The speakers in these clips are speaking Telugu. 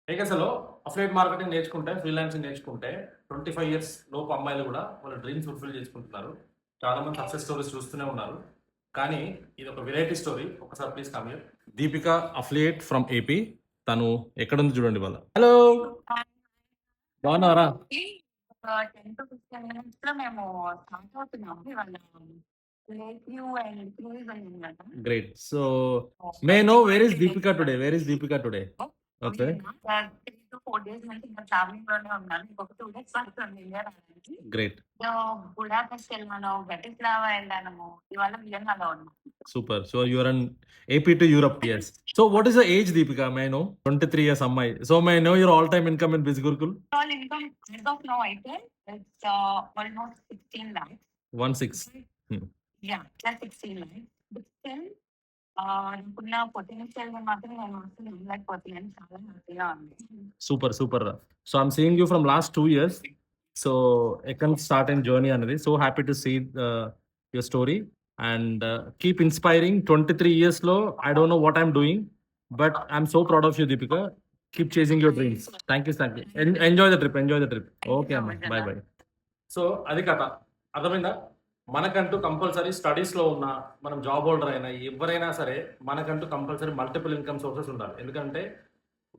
వేగస్‌లో అఫిలియేట్ మార్కెటింగ్ నేర్చుకుంటే, ఫ్రీలాన్సింగ్ నేర్చుకుంటే 25 ఇయర్స్ లోపు అమ్మాయిలు గూడా వాళ్ళ డ్రీమ్స్ ఫుల్‌ఫిల్ చేసుకుంటున్నారు. చాలా మంది సక్సెస్ స్టోరీస్ చూస్తూనే ఉన్నారు. కానీ ఇదొక వెరైటీ స్టోరీ. ఒకసారి please come here. Deepika affiliate from AP. తను ఎక్కడుంది చూడండి ఇవాళ. హలో! బాగున్నారా? 10-15 మినిట్స్‌లో మేము స్టార్ట్ అవుతున్నాము. ఇవాళ లేక్ వ్యూ అండ్ క్రూజ్ ఉందన్నమాట. Great. So may I know where is Deepika today? Where is Deepika today? Okay. 3-4 days నుంచి ఇంకా ట్రావెలింగ్‌లోనే ఉన్నాను. ఇంకొక 2 డేస్ పడుతుంది ఇండియా రావడానికి. గ్రేట్. సో, బుడాపెస్ట్ వెళ్ళాను, బ్రటిస్లావా వెళ్ళాను. ఇవాళ వియన్నాలో ఉన్నాను. Super. So you are an AP to Europe, yes. So what is the age, Deepika? May I know? 23 years అమ్మాయి. So may I know your all-time income in Biz Gurukul? All income as of now అయితే it's almost 16 lakhs. 16. Yeah, just 16 lakhs. But still అనుకున్న పొటెన్షియల్ మాత్రం నేను అసలు ఇవ్వలేకపోతున్నాను. చాలా హ్యాపీగా ఉంది. Super, super. So I'm seeing you from last 2 years. So I can start in journey అనేది. So happy to see your story and keep inspiring. 23 years లో I don't know what I'm doing, but I'm so proud of you, Deepika. Keep chasing your dreams. Thank you, thank you. Enjoy the trip, enjoy the trip. Okay, అమ్మా. Bye bye. సో అది కథ. అర్థమైందా? మనకంటూ కంపల్సరీ స్టడీస్‌లో ఉన్నా, మనం జాబ్ హోల్డర్ అయినా, ఎవరైనా సరే మనకంటూ కంపల్సరీ మల్టిపుల్ ఇన్‌కమ్ సోర్సెస్ ఉండాలి. ఎందుకంటే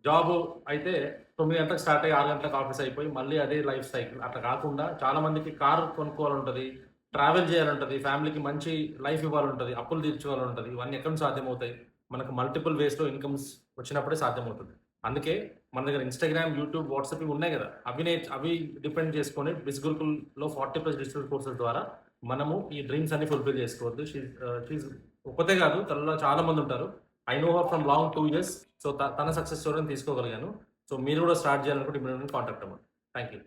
జాబ్ అయితే 9 గంటలకు స్టార్ట్ అయ్యి 6 గంటలకు ఆఫీస్ అయిపోయి మళ్ళీ అదే లైఫ్ సైకిల్. అట్లా కాకుండా చాలా మందికి కారు కొనుక్కోవాలంటది, ట్రావెల్ చేయాలంటది, ఫ్యామిలీకి మంచి లైఫ్ ఇవ్వాలంటది, అప్పులు తీర్చుకోవాలంటది. ఇవన్నీ ఎక్కడి నుంచి సాధ్యమవుతాయి? మనకు మల్టిపుల్ వేస్‌లో ఇన్‌కమ్స్ వచ్చినప్పుడే సాధ్యమవుతుంది. అందుకే మన దగ్గర ఇన్‌స్టాగ్రామ్, యూట్యూబ్, వాట్సాప్ ఇవి ఉన్నాయి కదా! అవి డిపెండ్ చేసుకొని బిజ్ గురుకుల్‌లో 40+ డిజిటల్ కోర్సెస్ ద్వారా మనము ఈ డ్రీమ్స్ అన్ని ఫుల్‌ఫిల్ చేసుకోవద్దు. షీస్ ఒక్కతే కాదు, తనలో చాలా మంది ఉంటారు. I know her from long 2 years. So తన సక్సెస్ స్టోరీని తీసుకోగలిగాను. సో మీరు కూడా స్టార్ట్ చేయాలనుకుంటే ఇమ్మీడియేట్‌గా కాంటాక్ట్ అవ్వండి. Thank you.